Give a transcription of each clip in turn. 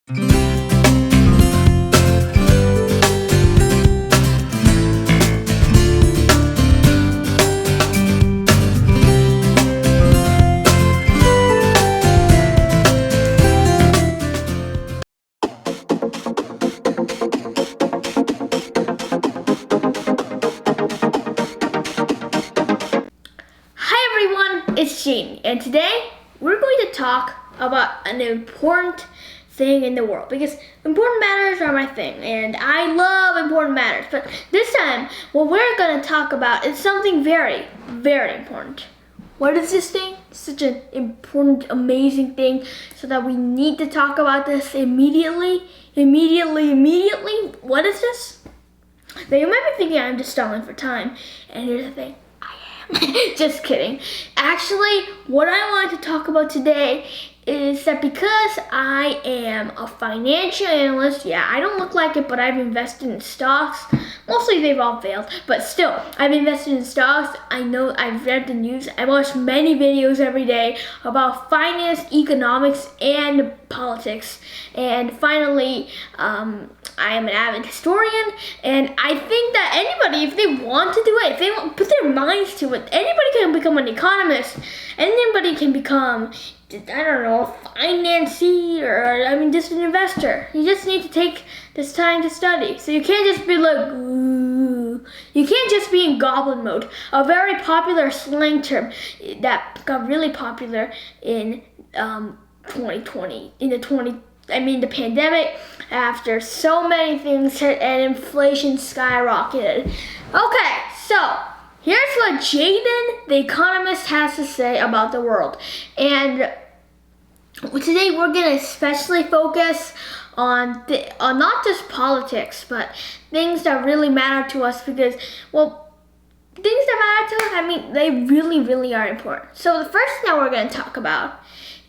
It's Jayden, and today we're going to talk about an important thing in the world, because important matters are my thing and I love important matters. But this time what we're going to talk about is something very, very important. What is this thing? Such an important, amazing thing, so that we need to talk about this immediately. What is this? Now you might be thinking I'm just stalling for time, and here's the thing. Just kidding. Actually, what I wanted to talk about today is that because I am a financial analyst, yeah, I don't look like it, but I've invested in stocks. Mostly they've all failed, but still, I've invested in stocks. I know, I've read the news. I watch many videos every day about finance, economics, and politics. And finally, I am an avid historian, and I think that anybody, if they want to do it, if they put their minds to it, anybody can become an economist. Anybody can become, I don't know, a financier, or just an investor. You just need to take this time to study. So you can't just be like, ooh. You can't just be in goblin mode. A very popular slang term that got really popular in 2020, the pandemic, after so many things hit and inflation skyrocketed. Okay, so here's what Jayden, the economist, has to say about the world. And today we're going to especially focus on not just politics, but things that really matter to us, because, well, things that matter to us, they really, really are important. So the first thing that we're going to talk about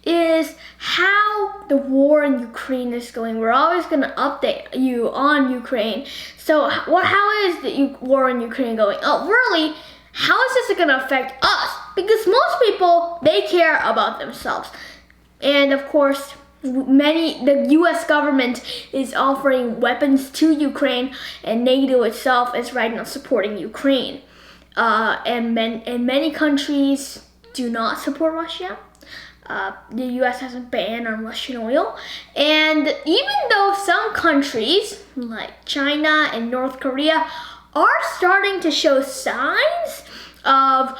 is how the war in Ukraine is going. We're always going to update you on Ukraine. So how is the war in Ukraine going? Oh, really, how is this going to affect us? Because most people, they care about themselves. And of course, the US government is offering weapons to Ukraine, and NATO itself is right now supporting Ukraine. And many countries do not support Russia. The US has a ban on Russian oil, and even though some countries like China and North Korea are starting to show signs of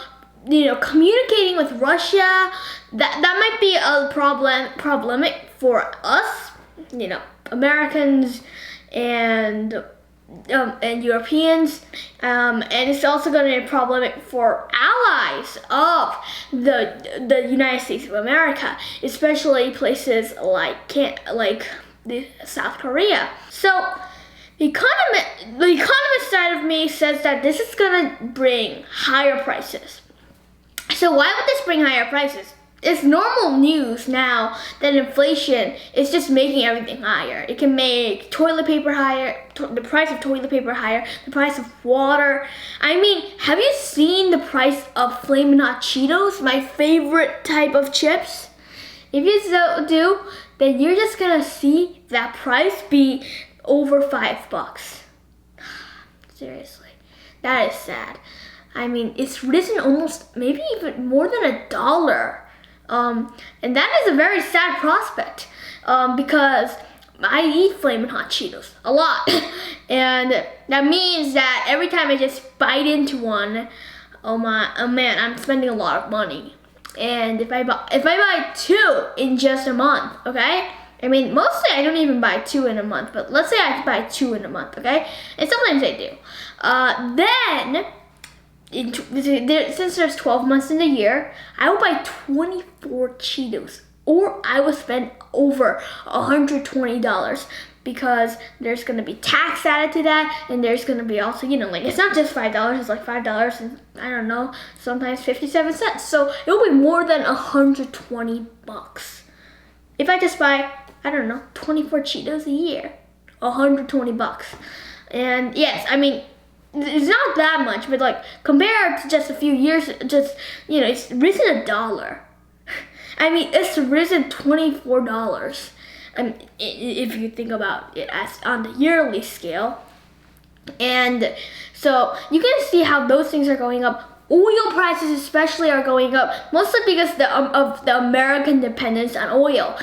communicating with Russia, that might be a problematic for us, Americans and Europeans, and it's also going to be problematic for allies of the United States of America, especially places like South Korea. So the economist side of me says that this is going to bring higher prices. So why would this bring higher prices? It's normal news now that inflation is just making everything higher. It can make toilet paper higher, the price of toilet paper higher, the price of water. Have you seen the price of Flamin' Hot Cheetos, my favorite type of chips? If you do, then you're just gonna see that price be over $5. Seriously, that is sad. It's risen almost, maybe even more than $1. And that is a very sad prospect, because I eat Flamin' Hot Cheetos a lot. And that means that every time I just bite into one, oh man, I'm spending a lot of money. And if I buy 2 in just a month, okay? Mostly I don't even buy 2 in a month, but let's say I buy 2 in a month, okay? And sometimes I do. Since there's 12 months in the year, I will buy 24 Cheetos, or I will spend over $120, because there's going to be tax added to that, and there's going to be also, it's not just $5, it's like $5 and, I don't know, sometimes 57 cents. So it will be more than $120 if I just buy, 24 Cheetos a year. $120. And yes, it's not that much, but compared to just a few years, it's risen $1. It's risen $24. if you think about it as on the yearly scale. And so you can see how those things are going up. Oil prices especially are going up, mostly because of the American dependence on oil.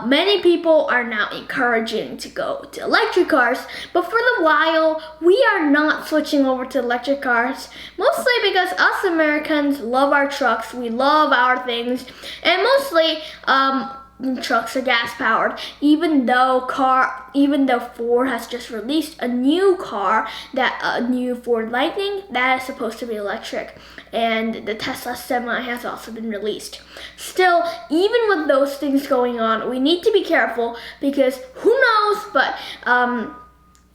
Many people are now encouraging to go to electric cars, but for the while, we are not switching over to electric cars, mostly because us Americans love our trucks, we love our things, and mostly, trucks are gas powered, even though Ford has just released a new car, a new Ford Lightning that is supposed to be electric, and the Tesla Semi has also been released. Still, even with those things going on, we need to be careful because who knows, but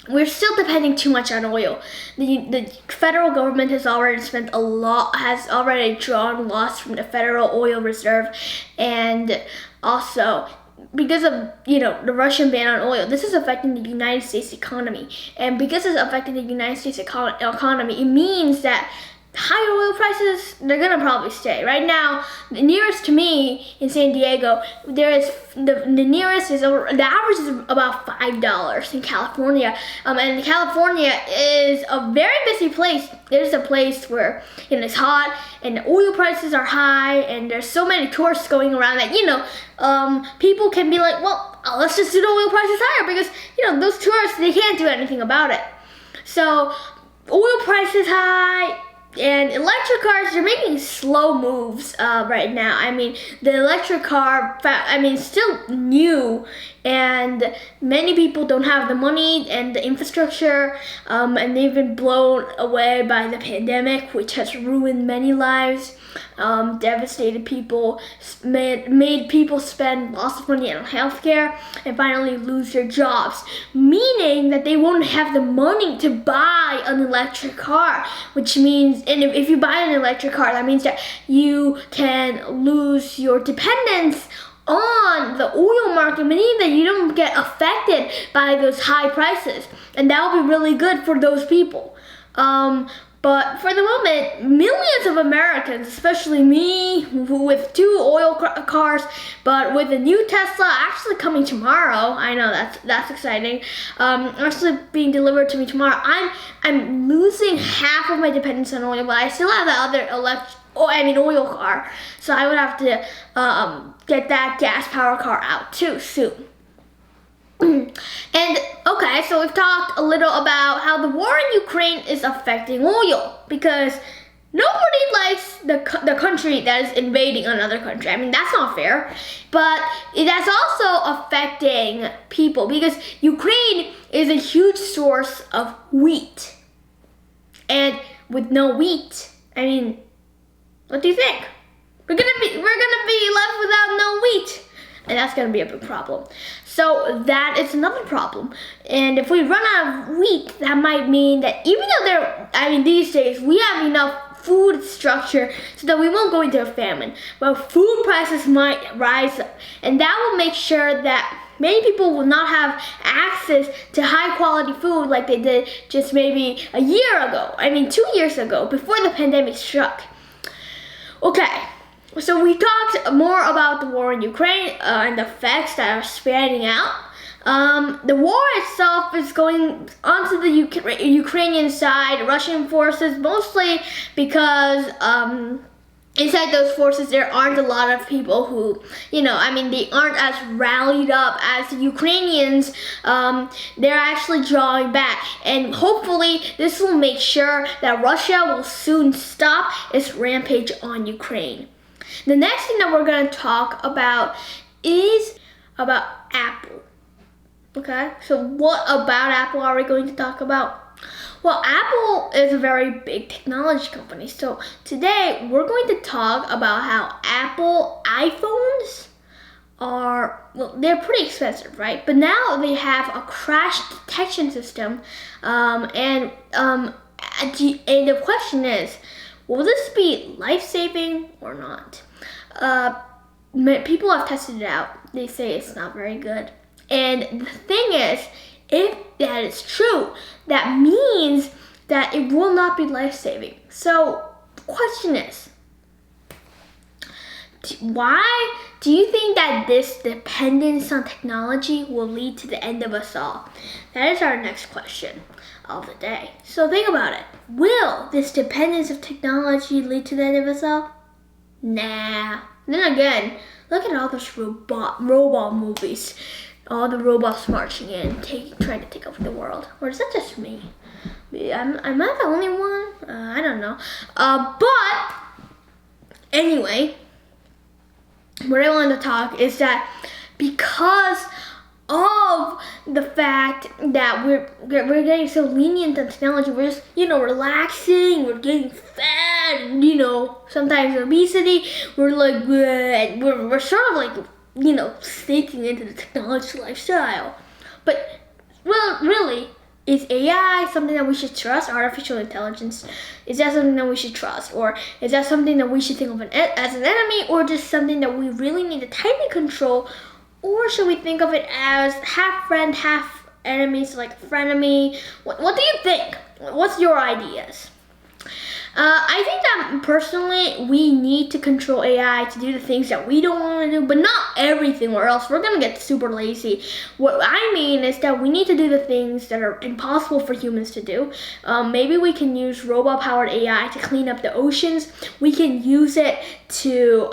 we're still depending too much on oil. The federal government has already drawn loss from the Federal Oil Reserve, and also because of the Russian ban on oil, this is affecting the United States economy. And because it's affecting the United States economy, it means that high oil prices, they're gonna probably stay. Right now, the nearest to me in San Diego, the average is about $5 in California. And California is a very busy place. There's a place where it's hot and the oil prices are high, and there's so many tourists going around that people can be like, well, let's just do the oil prices higher because those tourists, they can't do anything about it. So oil prices high. And electric cars, they're making slow moves right now. I mean, the electric car, still new, and many people don't have the money and the infrastructure, and they've been blown away by the pandemic, which has ruined many lives, devastated people, made people spend lots of money on healthcare, and finally lose their jobs, meaning that they won't have the money to buy an electric car, which means, and if you buy an electric car, that means that you can lose your dependence on the oil market, meaning that you don't get affected by those high prices, and that will be really good for those people. But for the moment, millions of Americans, especially me, with 2 oil cars, but with a new Tesla actually coming tomorrow, I know that's exciting, actually being delivered to me tomorrow, I'm losing half of my dependence on oil, but I still have the other oil car, so I would have to get that gas power car out too soon. And okay, so we've talked a little about how the war in Ukraine is affecting oil, because nobody likes the country that is invading another country. I mean, that's not fair, but that's also affecting people because Ukraine is a huge source of wheat, and with no wheat, I mean, what do you think? We're gonna be left without no wheat, and that's gonna be a big problem. So that is another problem. And if we run out of wheat, that might mean that even though these days we have enough food structure so that we won't go into a famine, but food prices might rise up, and that will make sure that many people will not have access to high quality food like they did just maybe a year ago. 2 years ago, before the pandemic struck. Okay. So we talked more about the war in Ukraine and the effects that are spanning out. The war itself is going onto the Ukrainian side, Russian forces, mostly because inside those forces there aren't a lot of people who, they aren't as rallied up as the Ukrainians. They're actually drawing back, and hopefully this will make sure that Russia will soon stop its rampage on Ukraine. The next thing that we're going to talk about is about Apple. Okay, so what about Apple are we going to talk about? Well, Apple is a very big technology company. So today we're going to talk about how Apple iPhones they're pretty expensive, right? But now they have a crash detection system, and the question is, will this be life-saving or not? People have tested it out. They say it's not very good. And the thing is, if that is true, that means that it will not be life-saving. So the question is, Why do you think that this dependence on technology will lead to the end of us all? That is our next question of the day. So think about it. Will this dependence of technology lead to the end of us all? Nah. Then again, look at all those robot movies. All the robots marching in, trying to take over the world. Or is that just me? Am I the only one? I don't know. But anyway, what I wanted to talk is that because of the fact that we're getting so lenient on technology, we're just relaxing, we're getting fat, and sometimes obesity. We're like we're sort of like sneaking into the technology lifestyle. But really, is AI something that we should trust? Artificial intelligence, is that something that we should trust, or is that something that we should think of as an enemy, or just something that we really need to tightly control? Or should we think of it as half friend, half enemy, so like frenemy? What do you think? What's your ideas? I think that personally, we need to control AI to do the things that we don't want to do, but not everything, or else we're going to get super lazy. What I mean is that we need to do the things that are impossible for humans to do. Maybe we can use robot-powered AI to clean up the oceans. We can use it to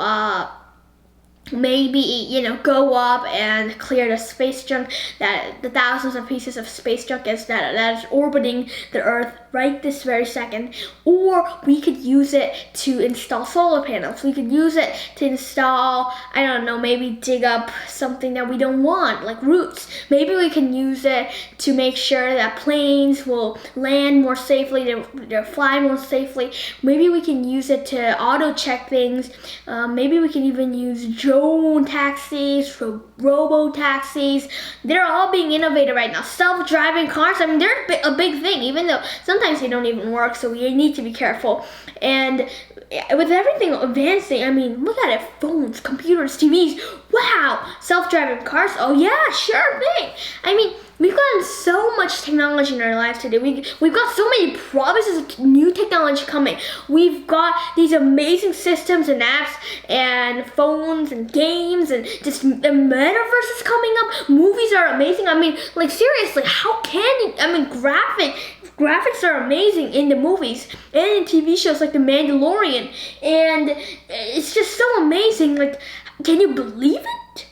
maybe go up and clear the space junk, that the thousands of pieces of space junk that is orbiting the Earth right this very second. Or we could use it to install solar panels. We could use it to install, I don't know, maybe dig up something that we don't want, like roots. Maybe we can use it to make sure that planes will land more safely, they'll fly more safely. Maybe we can use it to auto check things. Maybe we can even use drone taxis, robo taxis. They're all being innovated right now. Self-driving cars, I mean, they're a big thing, even though sometimes they don't even work, so we need to be careful. And with everything advancing, I mean, look at it, phones, computers, TVs, wow, self-driving cars, oh yeah, sure thing. I mean, we've gotten so much technology in our lives today. We've got so many promises of new technology coming. We've got these amazing systems and apps and phones and games, and just the metaverse is coming up. Movies are amazing. I mean, like seriously, how can you, I mean, graphics are amazing in the movies and in TV shows like The Mandalorian, and it's just so amazing. Like, can you believe it?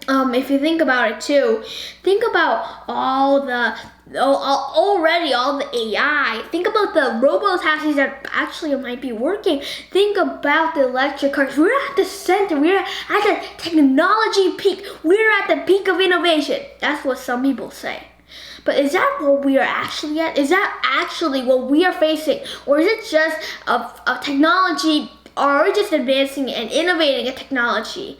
If you think about it too, think about all the AI. Think about the robo-taxis that actually might be working. Think about the electric cars. We're at the center. We're at the technology peak. We're at the peak of innovation. That's what some people say. But is that what we are actually at? Is that actually what we are facing? Or is it just a technology, or are we just advancing and innovating a technology?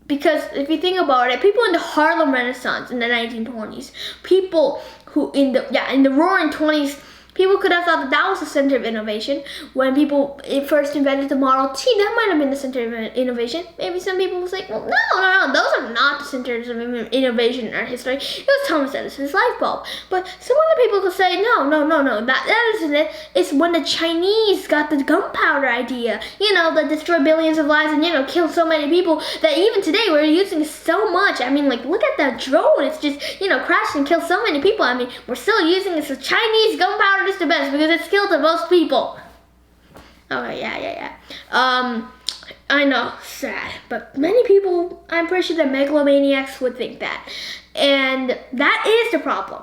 Because if you think about it, people in the Harlem Renaissance in the 1920s, people who in the Roaring 20s, people could have thought that was the center of innovation. When people first invented the Model T, that might have been the center of innovation. Maybe some people will say, well, no, those are not the centers of innovation in our history. It was Thomas Edison's light bulb. But some other people could say, no, that isn't it. It's when the Chinese got the gunpowder idea, that destroyed billions of lives and, killed so many people that even today we're using so much. I mean, like, look at that drone. It's just, crashed and killed so many people. I mean, we're still using this Chinese gunpowder is the best because it's killed the most people. Okay, yeah. I know, sad, but many people, I'm pretty sure that megalomaniacs would think that. And that is the problem.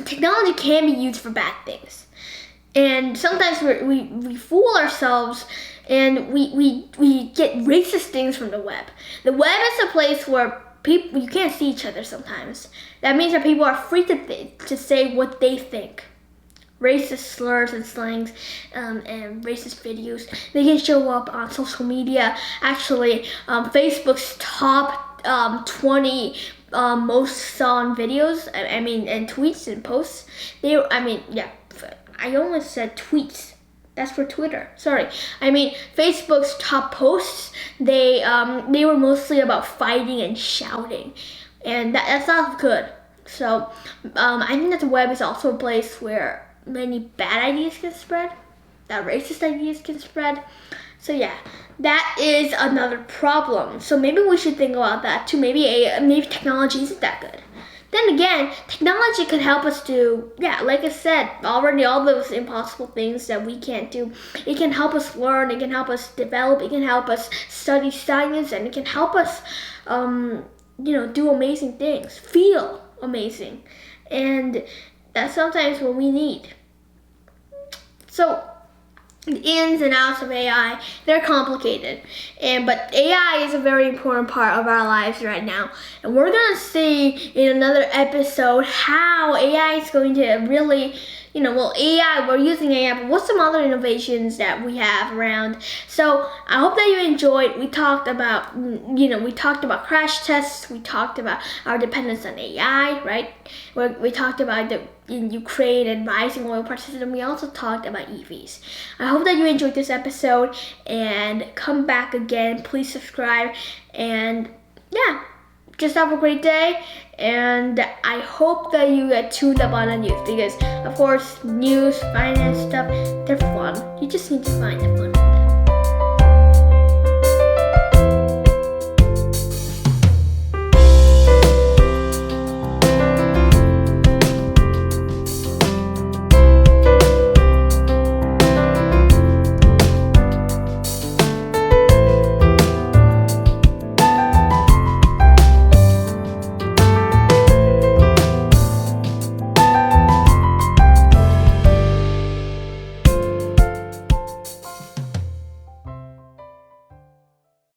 Technology can be used for bad things. And sometimes we fool ourselves, and we get racist things from the web. The web is a place where you can't see each other sometimes. That means that people are free to say what they think. Racist slurs and slangs and racist videos, they can show up on social media. Actually, Facebook's top 20 most saw videos, and tweets and posts. I almost said tweets. That's for Twitter. Sorry. Facebook's top posts, they were mostly about fighting and shouting, and that's not good. So I think that the web is also a place where many bad ideas can spread, that racist ideas can spread, So yeah, that is another problem. So maybe we should think about that too. Maybe technology isn't that good. Then again, technology can help us do, yeah, like I said, already all those impossible things that we can't do. It can help us learn, it can help us develop, it can help us study science, and it can help us, do amazing things, feel amazing. And that's sometimes what we need. So, the ins and outs of AI, they're complicated, but AI is a very important part of our lives right now, and we're gonna see in another episode how AI is going to really, AI, we're using AI, but what's some other innovations that we have around. So I hope that you enjoyed. We talked about, crash tests, we talked about our dependence on AI, right? We talked about in Ukraine and rising oil prices, and we also talked about EVs. I hope that you enjoyed this episode, and come back again. Please subscribe, and yeah, just have a great day, and I hope that you get tuned up on the news, because of course news, finance stuff, they're fun. You just need to find them fun.